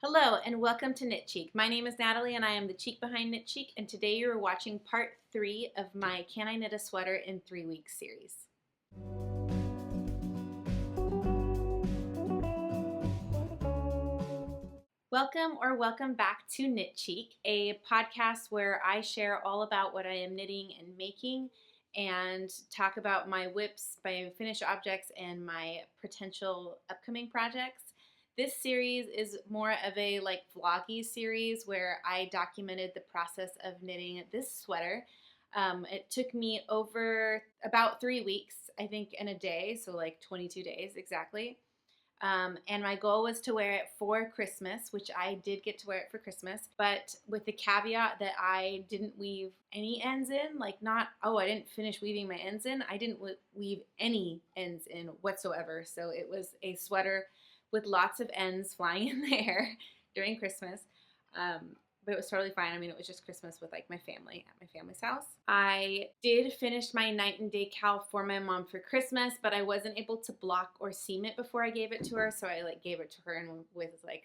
Hello and welcome to Knit Cheek. My name is Natalie and I am the cheek behind Knit Cheek, and today you are watching part 3 of my Can I Knit a Sweater in 3 Weeks series. Welcome back to Knit Cheek, a podcast where I share all about what I am knitting and making and talk about my whips, my finished objects, and my potential upcoming projects. This series is more of a vloggy series where I documented the process of knitting this sweater. It took me over about 3 weeks, I think, in a day, so like 22 days exactly. And my goal was to wear it for Christmas, which I did get to wear it for Christmas, but with the caveat that I didn't weave any ends in, I didn't finish weaving my ends in. I didn't weave any ends in whatsoever. So it was a sweater with lots of ends flying in the air during Christmas. But it was totally fine. I mean, it was just Christmas with my family at my family's house. I did finish my night and day cowl for my mom for Christmas, but I wasn't able to block or seam it before I gave it to her. So I gave it to her and was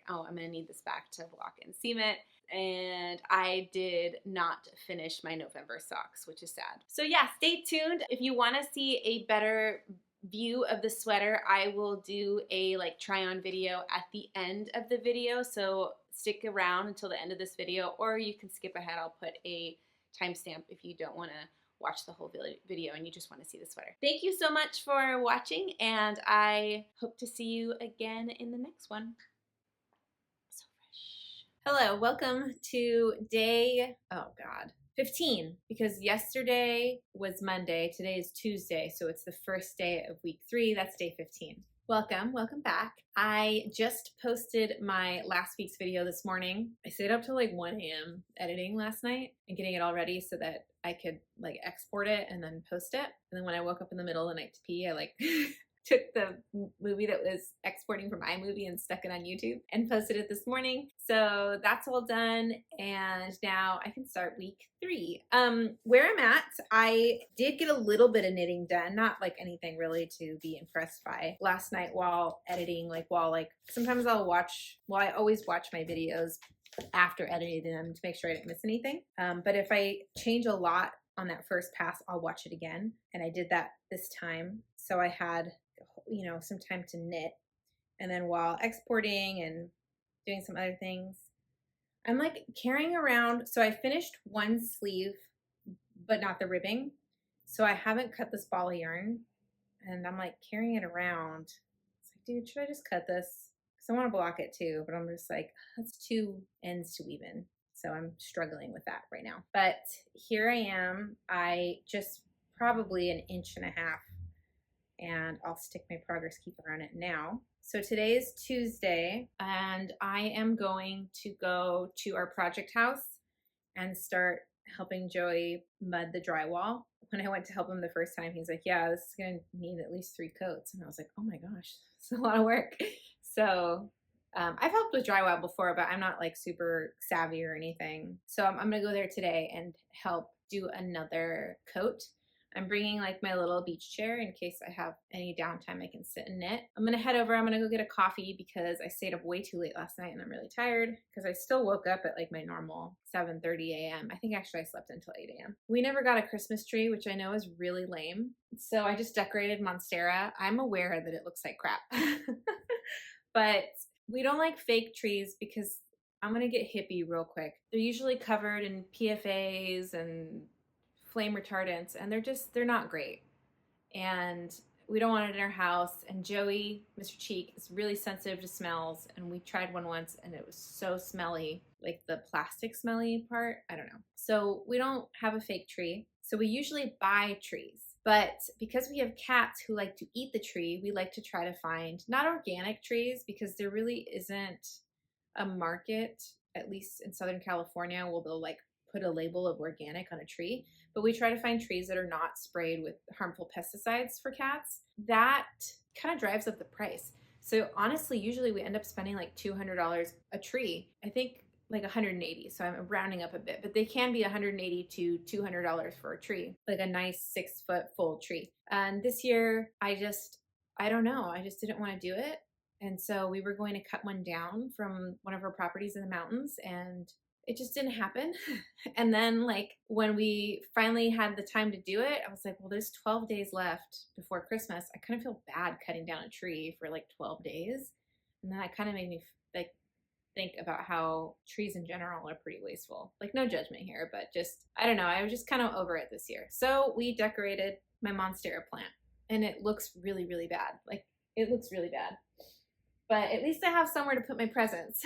oh, I'm gonna need this back to block and seam it. And I did not finish my November socks, which is sad. So yeah, stay tuned. If you wanna see a better view of the sweater, I will do a try on video at the end of the video, so stick around until the end of this video, or you can skip ahead. I'll put a timestamp if you don't want to watch the whole video and you just want to see the sweater. Thank you so much for watching, and I hope to see you again in the next one. So fresh. Hello, welcome to day, 15, because yesterday was Monday, today is Tuesday, so it's the first day of week 3. That's day 15. Welcome back. I just posted my last week's video this morning. I stayed up till 1 a.m. editing last night and getting it all ready so that I could export it and then post it. And then when I woke up in the middle of the night to pee, I took the movie that was exporting from iMovie and stuck it on YouTube and posted it this morning. So that's all done, and now I can start week 3. Where I'm at, I did get a little bit of knitting done, not anything really to be impressed by. Last night while editing, sometimes I always watch my videos after editing them to make sure I didn't miss anything. But if I change a lot on that first pass, I'll watch it again. And I did that this time. So I had some time to knit, and then while exporting and doing some other things, I'm carrying around. So I finished one sleeve but not the ribbing, so I haven't cut this ball of yarn, and I'm carrying it around. It's dude, should I just cut this? Because I want to block it too, but I'm just that's 2 ends to weave in, so I'm struggling with that right now. But here I am. I just probably 1.5 inches, and I'll stick my progress keeper on it now. So today is Tuesday, and I am going to go to our project house and start helping Joey mud the drywall. When I went to help him the first time, he's like, yeah, this is going to need at least 3 coats. And I was like, oh my gosh, it's a lot of work. So I've helped with drywall before, but I'm not super savvy or anything. So I'm going to go there today and help do another coat. I'm bringing my little beach chair in case I have any downtime I can sit and knit. I'm gonna head over, I'm gonna go get a coffee because I stayed up way too late last night and I'm really tired because I still woke up at my normal 7:30 a.m. I think actually I slept until 8 a.m. We never got a Christmas tree, which I know is really lame. So I just decorated Monstera. I'm aware that it looks like crap. But we don't like fake trees because I'm gonna get hippie real quick. They're usually covered in PFAs and flame retardants, and they're not great, and we don't want it in our house. And Joey, Mr. Cheek, is really sensitive to smells, and we tried one once and it was so smelly, the plastic smelly part, I don't know. So we don't have a fake tree, so we usually buy trees. But because we have cats who like to eat the tree, we like to try to find not organic trees, because there really isn't a market, at least in Southern California, where they'll put a label of organic on a tree. But we try to find trees that are not sprayed with harmful pesticides for cats. That kind of drives up the price. So honestly, usually we end up spending $200 a tree. I think $180, so I'm rounding up a bit, but they can be $180 to $200 for a tree, a nice 6-foot full tree. And this year, I don't know, I just didn't want to do it. And so we were going to cut one down from one of our properties in the mountains, and it just didn't happen. And then like when we finally had the time to do it, I was like, well, there's 12 days left before Christmas. I kind of feel bad cutting down a tree for like 12 days. And then that kind of made me like think about how trees in general are pretty wasteful. Like, no judgment here, but just, I don't know. I was just kind of over it this year. So we decorated my Monstera plant, and it looks really, really bad. Like, it looks really bad. But at least I have somewhere to put my presents.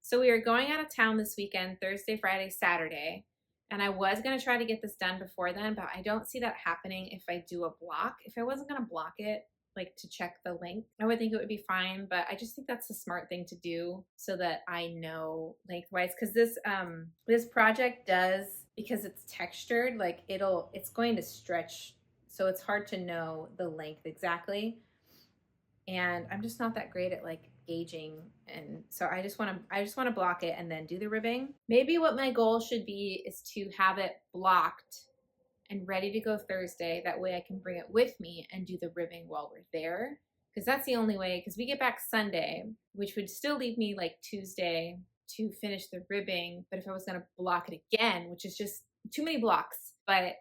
So we are going out of town this weekend, Thursday, Friday, Saturday. And I was going to try to get this done before then, but I don't see that happening if I do a block. If I wasn't going to block it, like to check the length, I would think it would be fine, but I just think that's a smart thing to do so that I know lengthwise, because this project does, because it's textured, like it's going to stretch, so it's hard to know the length exactly, and I'm just not that great at like gauging, and so I just want to block it and then do the ribbing. Maybe what my goal should be is to have it blocked and ready to go Thursday. That way I can bring it with me and do the ribbing while we're there. Because that's the only way, because we get back Sunday, which would still leave me like Tuesday to finish the ribbing. But if I was going to block it again, which is just too many blocks, but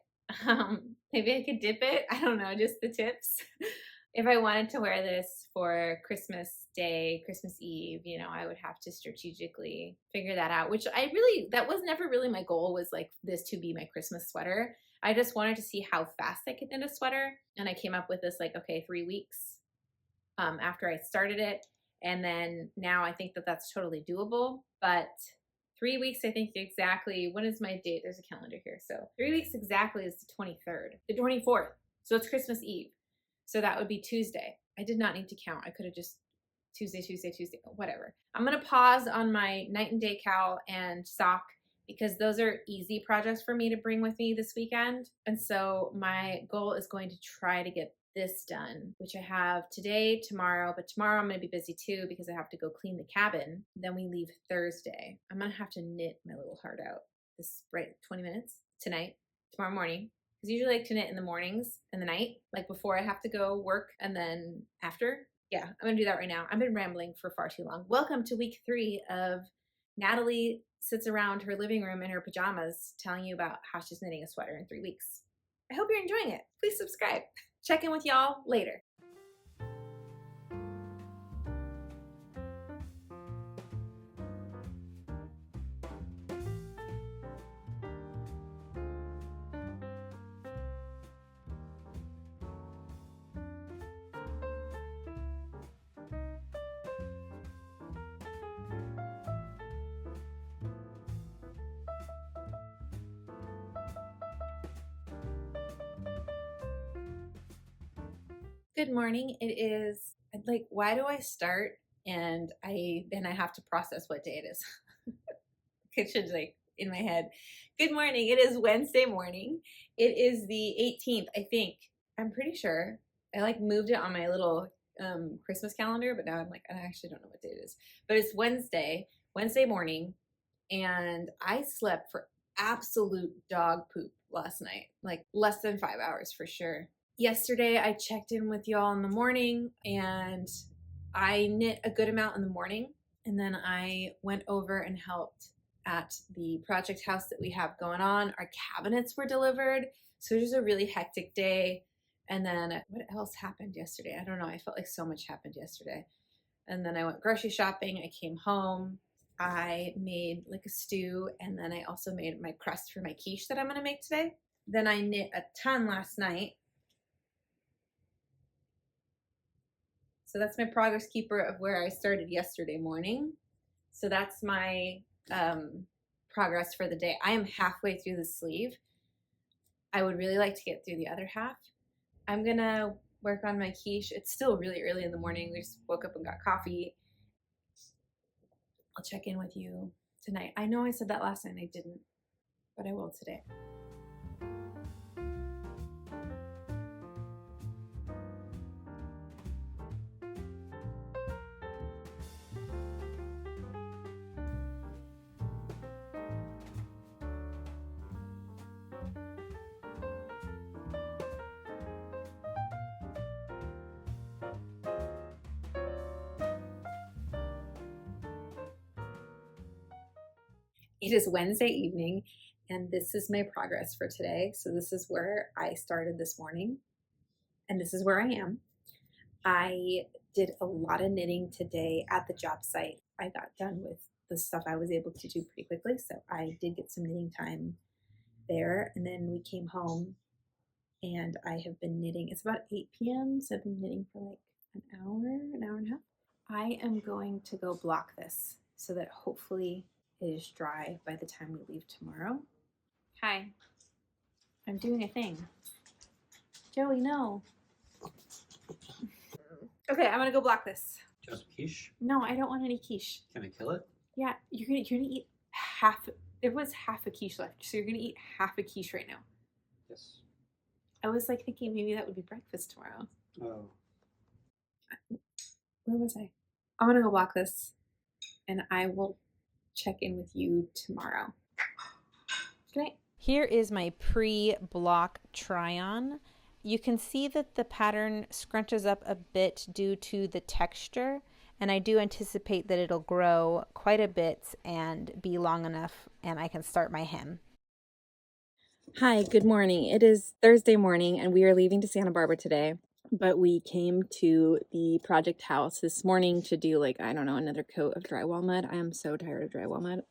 maybe I could dip it. I don't know, just the tips. If I wanted to wear this for Christmas Day, Christmas Eve, you know, I would have to strategically figure that out, which that was never really my goal, was like this to be my Christmas sweater. I just wanted to see how fast I could knit a sweater. And I came up with this like, okay, 3 weeks after I started it. And then now I think that that's totally doable. But 3 weeks, I think exactly, when is my date? There's a calendar here. So 3 weeks exactly is the 23rd, the 24th. So it's Christmas Eve. So that would be Tuesday. I did not need to count. I could have just Tuesday, whatever. I'm going to pause on my night and day cowl and sock, because those are easy projects for me to bring with me this weekend. And so my goal is going to try to get this done, which I have today, tomorrow, but tomorrow I'm going to be busy too because I have to go clean the cabin. Then we leave Thursday. I'm going to have to knit my little heart out this 20 minutes tonight, tomorrow morning. Because usually I like to knit in the mornings and the night, like before I have to go work and then after. Yeah, I'm going to do that right now. I've been rambling for far too long. Welcome to week 3 of Natalie sits around her living room in her pajamas telling you about how she's knitting a sweater in 3 weeks. I hope you're enjoying it. Please subscribe. Check in with y'all later. Good morning. It is like, why do I start and then I have to process what day it is? It's just like in my head. Good morning. It is Wednesday morning. It is the 18th, I think. I'm pretty sure. I like moved it on my little Christmas calendar, but now I'm like, I actually don't know what day it is. But it's Wednesday morning, and I slept for absolute dog poop last night, like less than 5 hours for sure. Yesterday, I checked in with y'all in the morning, and I knit a good amount in the morning, and then I went over and helped at the project house that we have going on. Our cabinets were delivered, so it was a really hectic day. And then what else happened yesterday? I don't know. I felt like so much happened yesterday. And then I went grocery shopping. I came home. I made like a stew, and then I also made my crust for my quiche that I'm going to make today. Then I knit a ton last night. So that's my progress keeper of where I started yesterday morning. So that's my progress for the day. I am halfway through the sleeve. I would really like to get through the other half. I'm going to work on my quiche. It's still really early in the morning. We just woke up and got coffee. I'll check in with you tonight. I know I said that last night and I didn't, but I will today. It is Wednesday evening, and this is my progress for today. So this is where I started this morning, and this is where I am. I did a lot of knitting today at the job site. I got done with the stuff I was able to do pretty quickly, so I did get some knitting time there. And then we came home, and I have been knitting. It's about 8 p.m., so I've been knitting for like an hour and a half. I am going to go block this so that hopefully it is dry by the time we leave tomorrow. Hi, I'm doing a thing. Joey, no. Okay, I'm gonna go block this. Do you want some quiche? No, I don't want any quiche. Can I kill it? Yeah, you're gonna eat half. There was half a quiche left, so you're gonna eat half a quiche right now. Yes. I was like thinking maybe that would be breakfast tomorrow. Oh. Where was I? I'm gonna go block this, and I will check in with you tomorrow. Good night. Here is my pre-block try-on. You can see that the pattern scrunches up a bit due to the texture, and I do anticipate that it'll grow quite a bit and be long enough and I can start my hem. Hi, good morning. It is Thursday morning and we are leaving to Santa Barbara today, but we came to the project house this morning to do like, I don't know, another coat of drywall mud. I am so tired of drywall mud.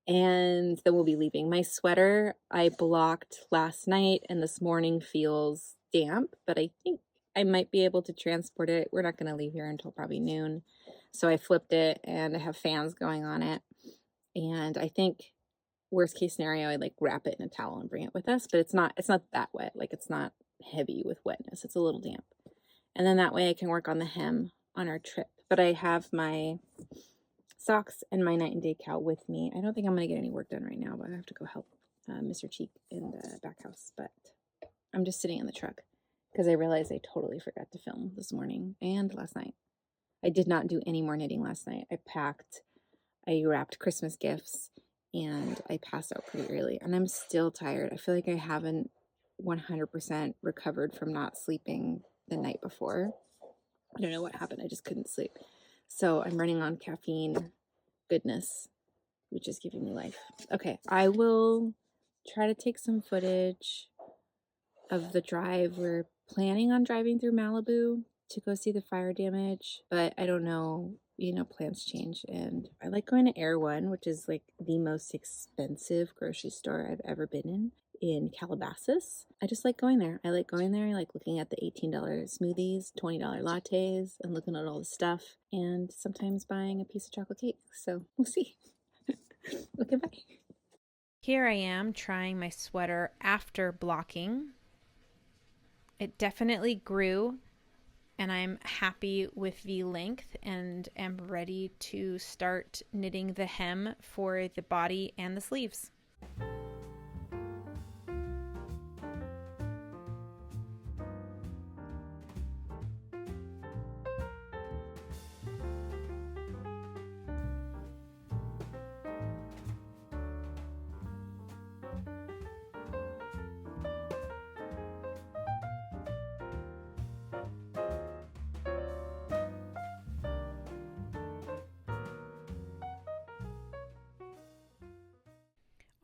And then we'll be leaving. My sweater I blocked last night and this morning feels damp, but I think I might be able to transport it. We're not going to leave here until probably noon. So I flipped it and I have fans going on it. And I think worst case scenario, I'd like wrap it in a towel and bring it with us, but it's not that wet. Like it's not heavy with wetness. It's a little damp. And then that way I can work on the hem on our trip. But I have my socks and my night and day cowl with me. I don't think I'm going to get any work done right now, but I have to go help Mr. Cheek in the back house. But I'm just sitting in the truck because I realized I totally forgot to film this morning and last night. I did not do any more knitting last night. I packed, I wrapped Christmas gifts, and I passed out pretty early. And I'm still tired. I feel like I haven't 100% recovered from not sleeping the night before. I don't know what happened. I just couldn't sleep. So I'm running on caffeine goodness, which is giving me life. Okay, I will try to take some footage of the drive. We're planning on driving through Malibu to go see the fire damage, but I don't know, you know, plans change. And I like going to Air One, which is like the most expensive grocery store I've ever been in Calabasas. I just like going there. I like going there. I like looking at the $18 smoothies, $20 lattes, and looking at all the stuff, and sometimes buying a piece of chocolate cake. So we'll see. Okay, bye. Here I am trying my sweater after blocking. It definitely grew, and I'm happy with the length and am ready to start knitting the hem for the body and the sleeves.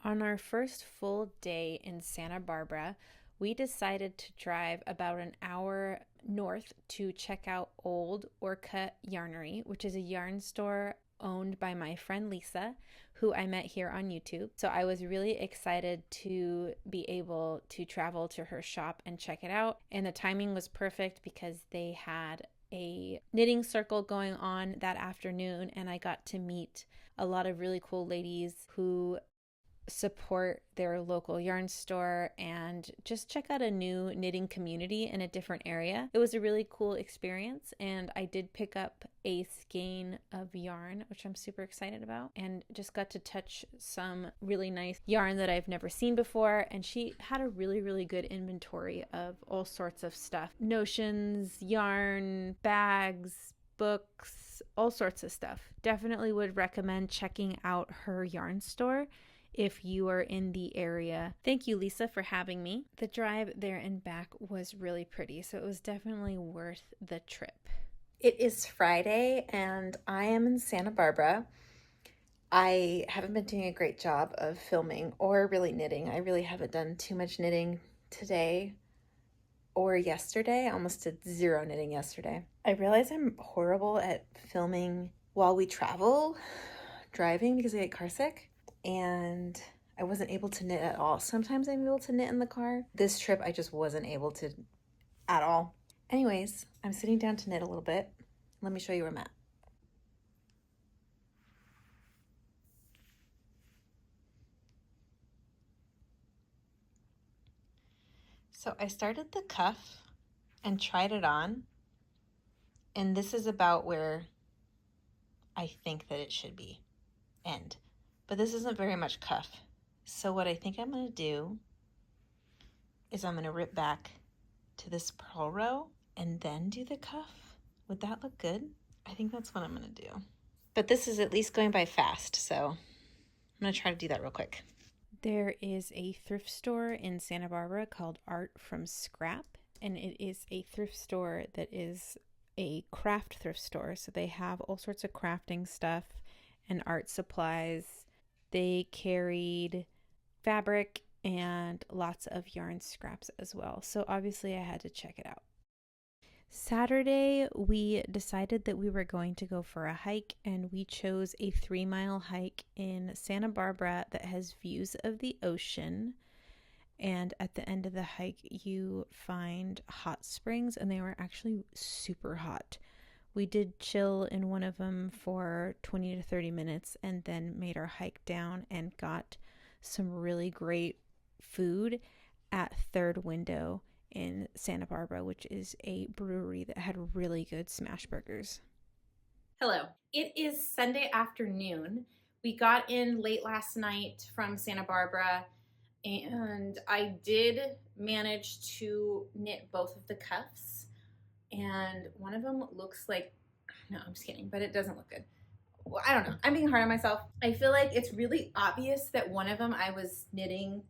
On our first full day in Santa Barbara, we decided to drive about an hour north to check out Old Orcutt Yarnery, which is a yarn store owned by my friend Lisa, who I met here on YouTube. So I was really excited to be able to travel to her shop and check it out. And the timing was perfect because they had a knitting circle going on that afternoon, and I got to meet a lot of really cool ladies who support their local yarn store and just check out a new knitting community in a different area. It was a really cool experience, and I did pick up a skein of yarn, which I'm super excited about, and just got to touch some really nice yarn that I've never seen before. And she had a really good inventory of all sorts of stuff: notions, yarn, bags, books, all sorts of stuff. Definitely would recommend checking out her yarn store if you are in the area. Thank you, Lisa, for having me. The drive there and back was really pretty, so it was definitely worth the trip. It is Friday and I am in Santa Barbara. I haven't been doing a great job of filming or really knitting. I really haven't done too much knitting today or yesterday. I almost did zero knitting yesterday. I realize I'm horrible at filming while we travel, driving, because I get car sick, and I wasn't able to knit at all. Sometimes I'm able to knit in the car. This trip, I just wasn't able to at all. Anyways, I'm sitting down to knit a little bit. Let me show you where I'm at. So I started the cuff and tried it on, and this is about where I think that it should be, end. But this isn't very much cuff. So what I think I'm gonna do is I'm gonna rip back to this purl row and then do the cuff. Would that look good? I think that's what I'm gonna do. But this is at least going by fast, so I'm gonna try to do that real quick. There is a thrift store in Santa Barbara called Art from Scrap, and it is a thrift store that is a craft thrift store. So they have all sorts of crafting stuff and art supplies. They carried fabric and lots of yarn scraps as well. So obviously I had to check it out. Saturday, we decided that we were going to go for a hike, and we chose a 3-mile hike in Santa Barbara that has views of the ocean. And at the end of the hike, you find hot springs, and they were actually super hot. We did chill in one of them for 20 to 30 minutes and then made our hike down and got some really great food at Third Window in Santa Barbara, which is a brewery that had really good smash burgers. Hello. It is Sunday afternoon. We got in late last night from Santa Barbara, and I did manage to knit both of the cuffs, and one of them looks like, no, I'm just kidding, but it doesn't look good. Well, I don't know. I'm being hard on myself. I feel like it's really obvious that one of them I was knitting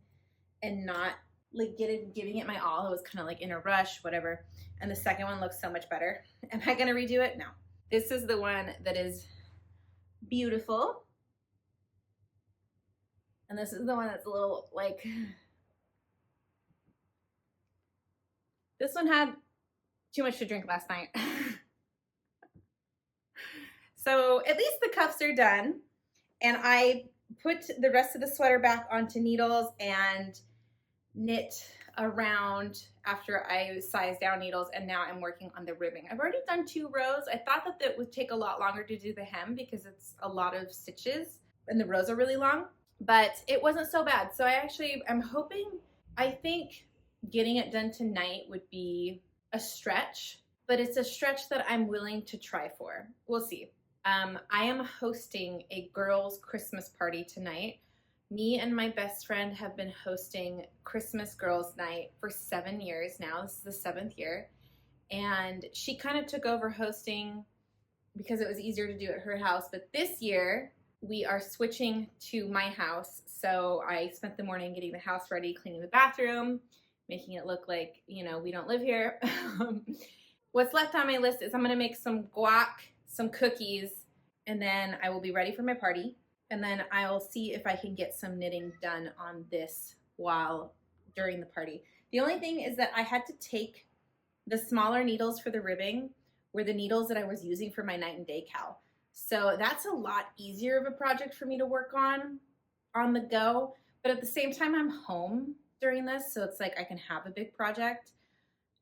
and not like giving it my all. It was kind of like in a rush, whatever. And the second one looks so much better. Am I gonna redo it? No. This is the one that is beautiful. And this is the one that's a little like, this one had too much to drink last night. So at least the cuffs are done. And I put the rest of the sweater back onto needles and knit around after I sized down needles, and now I'm working on the ribbing. I've already done 2 rows. I thought that it would take a lot longer to do the hem because it's a lot of stitches and the rows are really long, but it wasn't so bad. So I'm hoping, I think getting it done tonight would be a stretch, but it's a stretch that I'm willing to try for. We'll see. I am hosting a girls' Christmas party tonight. Me and my best friend have been hosting Christmas Girls Night for 7 years now. This is the 7th year. And she kind of took over hosting because it was easier to do at her house. But this year, we are switching to my house. So I spent the morning getting the house ready, cleaning the bathroom, making it look like, you know, we don't live here. What's left on my list is I'm going to make some guac, some cookies, and then I will be ready for my party. And then I'll see if I can get some knitting done on this during the party. The only thing is that I had to take the smaller needles for the ribbing were the needles that I was using for my night and day cowl. So that's a lot easier of a project for me to work on the go. But at the same time, I'm home during this, so it's like I can have a big project.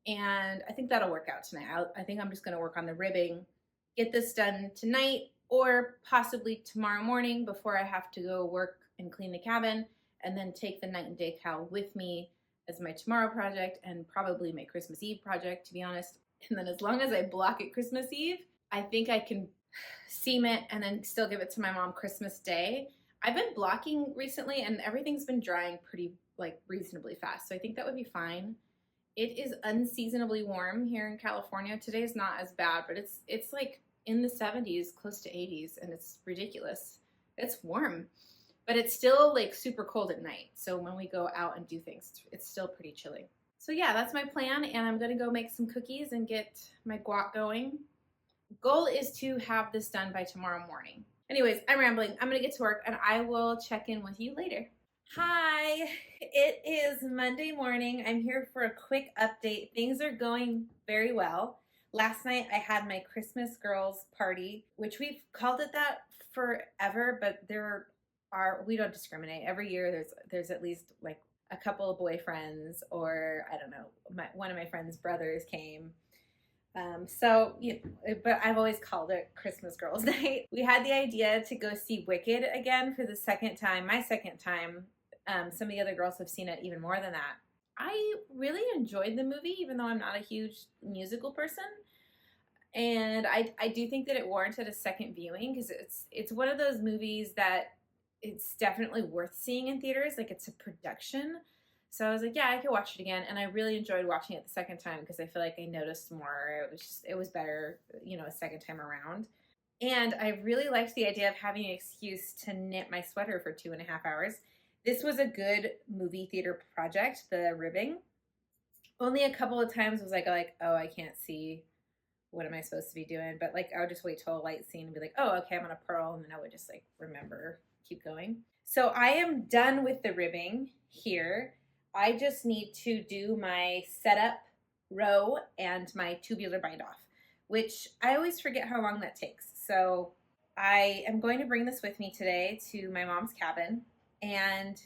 And I think that'll work out tonight. I think I'm just gonna work on the ribbing, get this done tonight, or possibly tomorrow morning before I have to go work and clean the cabin, and then take the night and day cowl with me as my tomorrow project and probably my Christmas Eve project, to be honest. And then as long as I block it Christmas Eve, I think I can seam it and then still give it to my mom Christmas Day. I've been blocking recently and everything's been drying pretty reasonably fast, so I think that would be fine. It is unseasonably warm here in California. Today is not as bad, but it's like in the 70s, close to 80s, and it's ridiculous. It's warm, but it's still like super cold at night. So when we go out and do things, it's still pretty chilly. So yeah, that's my plan, and I'm gonna go make some cookies and get my guac going. Goal is to have this done by tomorrow morning. Anyways, I'm rambling. I'm gonna get to work and I will check in with you later. Hi, it is Monday morning. I'm here for a quick update. Things are going very well. Last night I had my Christmas girls party, which we've called it that forever, but we don't discriminate. Every year there's at least like a couple of boyfriends, or I don't know, one of my friend's brothers came. But I've always called it Christmas Girls Night. We had the idea to go see Wicked again for the second time, my second time. Some of the other girls have seen it even more than that. I really enjoyed the movie, even though I'm not a huge musical person. And I do think that it warranted a second viewing, because it's one of those movies that it's definitely worth seeing in theaters. Like, it's a production. So I was like, yeah, I could watch it again. And I really enjoyed watching it the second time because I feel like I noticed more. It was better, a second time around. And I really liked the idea of having an excuse to knit my sweater for 2.5 hours. This was a good movie theater project, the ribbing. Only a couple of times was like, oh, I can't see. What am I supposed to be doing? But like, I would just wait till a light scene and be like, oh, okay, I'm gonna purl. And then I would just like remember, keep going. So I am done with the ribbing here. I just need to do my setup row and my tubular bind off, which I always forget how long that takes. So I am going to bring this with me today to my mom's cabin, and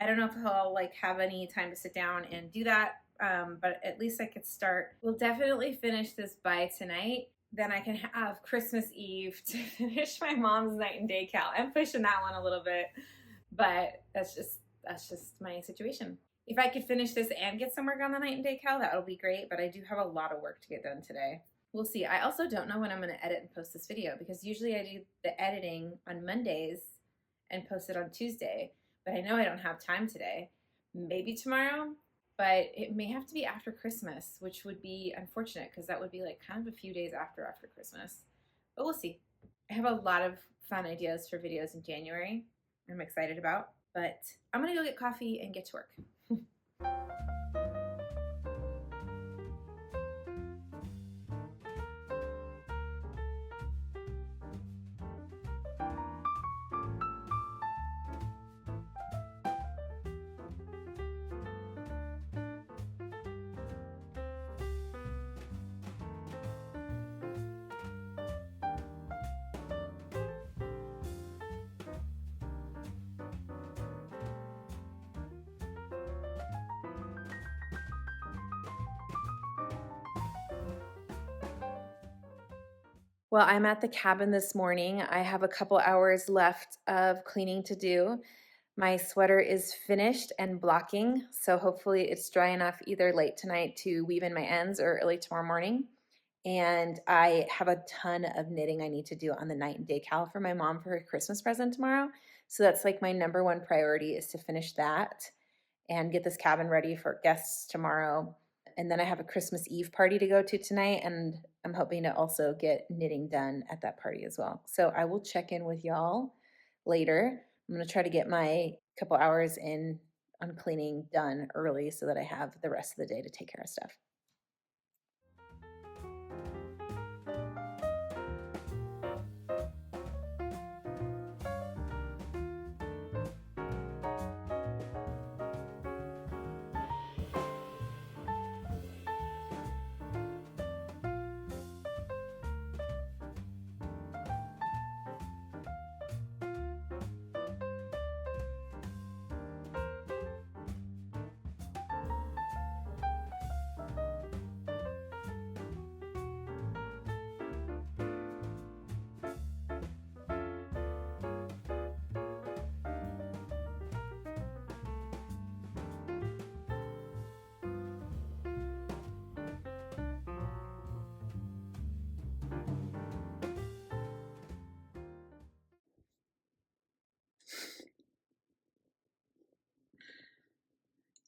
I don't know if I'll like have any time to sit down and do that, but at least I could start. We'll definitely finish this by tonight. Then I can have Christmas Eve to finish my mom's night and day cal. I'm pushing that one a little bit, but that's just my situation. If I could finish this and get some work on the night and day cal, that would be great, but I do have a lot of work to get done today. We'll see. I also don't know when I'm going to edit and post this video, because usually I do the editing on Mondays and post it on Tuesday, but I know I don't have time today. Maybe tomorrow, but it may have to be after Christmas, which would be unfortunate because that would be like kind of a few days after Christmas. But we'll see. I have a lot of fun ideas for videos in January I'm excited about, but I'm going to go get coffee and get to work. Well, I'm at the cabin this morning. I have a couple hours left of cleaning to do. My sweater is finished and blocking, so hopefully it's dry enough either late tonight to weave in my ends or early tomorrow morning. And I have a ton of knitting I need to do on the night and day cal for my mom for her Christmas present tomorrow. So that's like my number one priority, is to finish that and get this cabin ready for guests tomorrow. And then I have a Christmas Eve party to go to tonight, and I'm hoping to also get knitting done at that party as well. So I will check in with y'all later. I'm going to try to get my couple hours in on cleaning done early so that I have the rest of the day to take care of stuff.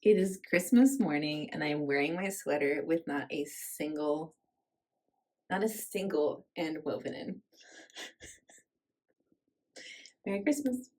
It is Christmas morning and I'm wearing my sweater with not a single end woven in. Merry Christmas.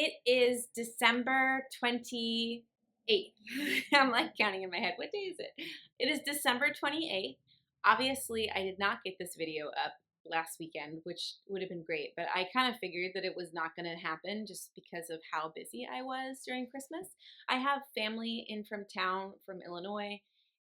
It is December 28th. I'm like counting in my head. What day is it? It is December 28th. Obviously, I did not get this video up last weekend, which would have been great, but I kind of figured that it was not going to happen just because of how busy I was during Christmas. I have family in from town from Illinois,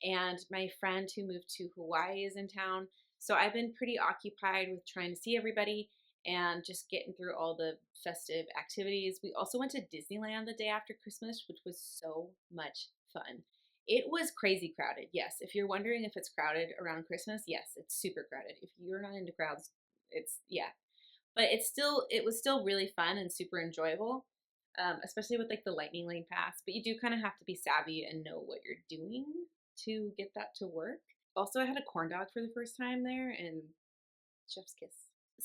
and my friend who moved to Hawaii is in town. So I've been pretty occupied with trying to see everybody and just getting through all the festive activities. We also went to Disneyland the day after Christmas, which was so much fun. It was crazy crowded, yes. If you're wondering if it's crowded around Christmas, yes, it's super crowded. If you're not into crowds, it's, yeah. But it was still really fun and super enjoyable, especially with like the lightning lane pass. But you do kind of have to be savvy and know what you're doing to get that to work. Also, I had a corn dog for the first time there, and chef's kiss.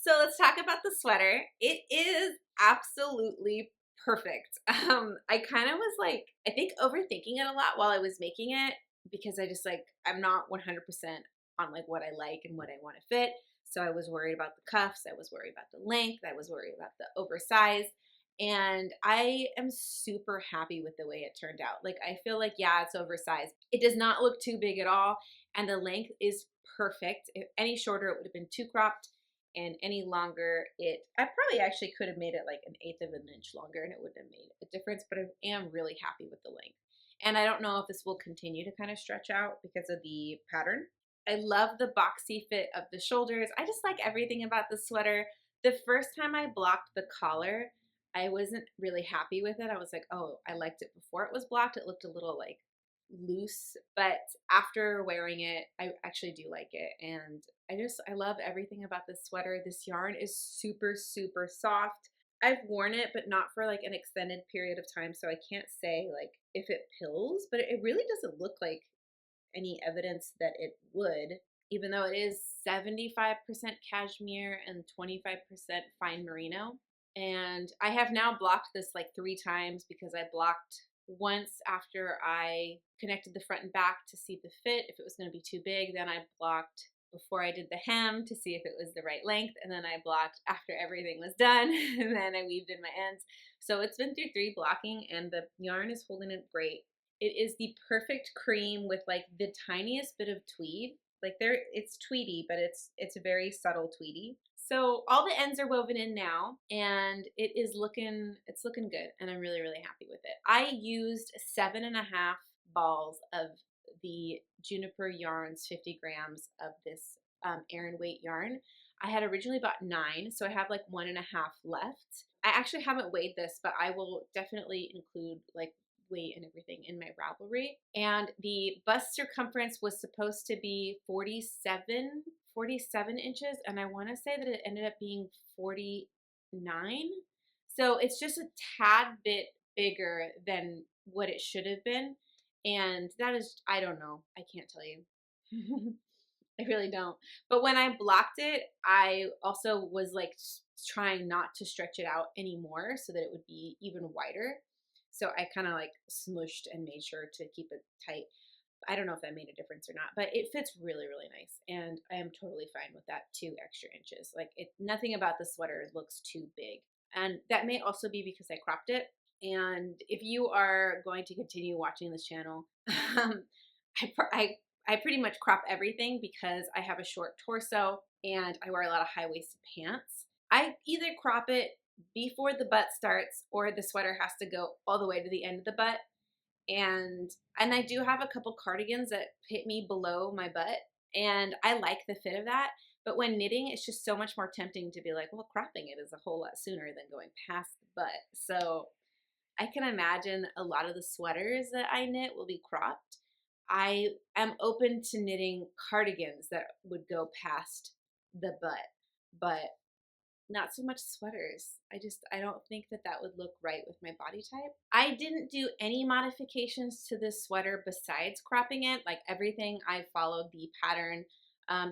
So let's talk about the sweater. It is absolutely perfect. I kind of was like, I think overthinking it a lot while I was making it, because I just like, I'm not 100% on like what I like and what I want to fit. So I was worried about the cuffs. I was worried about the length. I was worried about the oversize. And I am super happy with the way it turned out. Like, I feel like, yeah, it's oversized. It does not look too big at all. And the length is perfect. If any shorter, it would have been too cropped. And any longer, I probably actually could have made it like 1/8 of an inch longer and it wouldn't have made a difference, but I am really happy with the length. And I don't know if this will continue to kind of stretch out because of the pattern. I love the boxy fit of the shoulders. I just like everything about the sweater. The first time I blocked the collar, I wasn't really happy with it. I was like, oh, I liked it before it was blocked. It looked a little like loose, but after wearing it, I actually do like it. And I love everything about this sweater. This yarn is super, super soft. I've worn it, but not for like an extended period of time. So I can't say like if it pills, but it really doesn't look like any evidence that it would, even though it is 75% cashmere and 25% fine merino. And I have now blocked this like 3 times because I blocked once after I connected the front and back to see the fit, if it was going to be too big. Then I blocked before I did the hem to see if it was the right length. And then I blocked after everything was done. And then I weaved in my ends. So it's been through 3 blocking and the yarn is holding it great. It is the perfect cream with like the tiniest bit of tweed. Like it's tweedy, but it's a very subtle tweedy. So all the ends are woven in now, and it's looking good, and I'm really, really happy with it. I used 7.5 balls of the Juniper yarns, 50 grams of this Aran weight yarn. I had originally bought 9, so I have like 1.5 left. I actually haven't weighed this, but I will definitely include like weight and everything in my Ravelry. And the bust circumference was supposed to be 47 inches, and I want to say that it ended up being 49. So it's just a tad bit bigger than what it should have been. And that is, I don't know. I can't tell you. I really don't. But when I blocked it, I also was like trying not to stretch it out anymore so that it would be even wider. So I kind of like smushed and made sure to keep it tight. I don't know if that made a difference or not, but it fits really, really nice. And I am totally fine with that 2 extra inches. Like nothing about the sweater looks too big. And that may also be because I cropped it. And if you are going to continue watching this channel, I pretty much crop everything because I have a short torso and I wear a lot of high-waisted pants. I either crop it before the butt starts or the sweater has to go all the way to the end of the butt. And I do have a couple cardigans that hit me below my butt, and I like the fit of that. But when knitting, it's just so much more tempting to be like, well, cropping it is a whole lot sooner than going past the butt. So I can imagine a lot of the sweaters that I knit will be cropped. I am open to knitting cardigans that would go past the butt, but not so much sweaters. I don't think that would look right with my body type. I didn't do any modifications to this sweater besides cropping it. Like everything, I followed the pattern.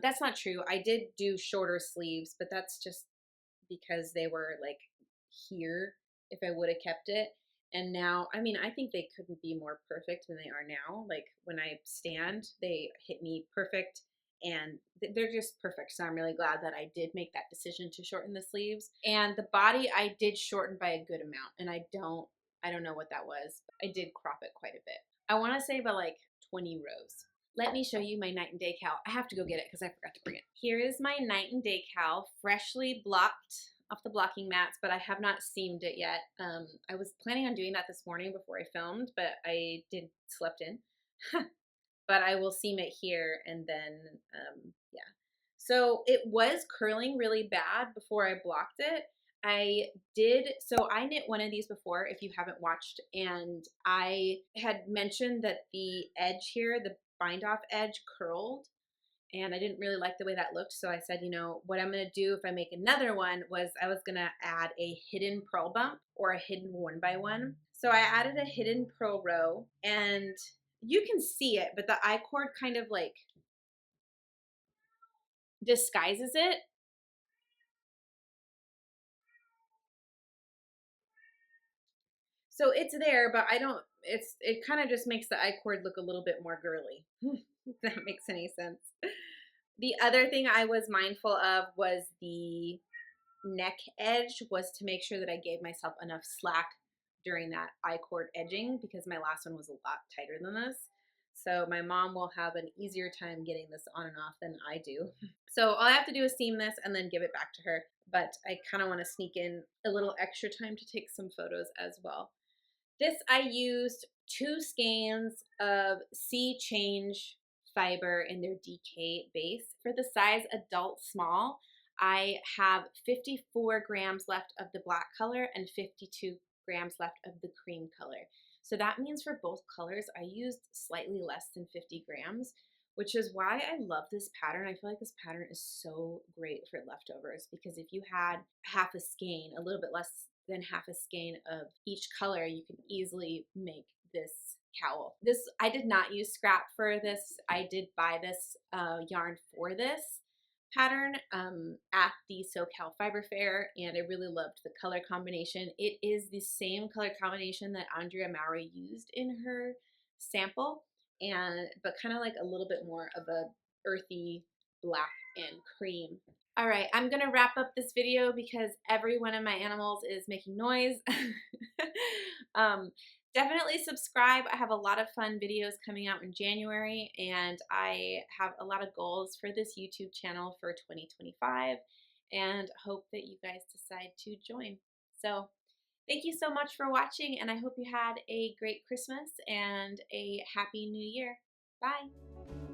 That's not true. I did do shorter sleeves, but that's just because they were like here if I would have kept it. And now, I mean, I think they couldn't be more perfect than they are now. Like when I stand, they hit me perfect. and they're just perfect. So I'm really glad that I did make that decision to shorten the sleeves. And the body I did shorten by a good amount, and I don't know what that was, but I did crop it quite a bit. I want to say about like 20 rows. Let me show you my night and day cowl. I have to go get it because I forgot to bring it. Here is my night and day cowl, freshly blocked off the blocking mats, but I have not seamed it yet. I was planning on doing that this morning before I filmed, but I slept in. But I will seam it here, and then, yeah. So it was curling really bad before I blocked it. So I knit one of these before, if you haven't watched, and I had mentioned that the edge here, the bind off edge, curled, and I didn't really like the way that looked. So I said, you know, what I'm going to do if I make another one was I was going to add a hidden purl bump or a hidden 1x1. So I added a hidden purl row, and you can see it, but the I-cord kind of like disguises it. So it's there, but it kind of just makes the I-cord look a little bit more girly, if that makes any sense. The other thing I was mindful of was the neck edge, was to make sure that I gave myself enough slack during that I-cord edging, because my last one was a lot tighter than this. So my mom will have an easier time getting this on and off than I do. So all I have to do is seam this and then give it back to her. But I kind of want to sneak in a little extra time to take some photos as well. This, I used 2 skeins of Sea Change fiber in their DK base. For the size adult small, I have 54 grams left of the black color and 52 grams left of the cream color. So that means for both colors, I used slightly less than 50 grams, which is why I love this pattern. I feel like this pattern is so great for leftovers, because if you had half a skein, a little bit less than half a skein of each color, you can easily make this cowl. This, I did not use scrap for this. I did buy this yarn for this pattern at the SoCal Fiber Fair, and I really loved the color combination. It is the same color combination that Andrea Maury used in her sample, but kind of like a little bit more of a earthy black and cream. All right, I'm gonna wrap up this video because every one of my animals is making noise. Definitely subscribe. I have a lot of fun videos coming out in January, and I have a lot of goals for this YouTube channel for 2025, and hope that you guys decide to join. So thank you so much for watching, and I hope you had a great Christmas and a happy new year. Bye.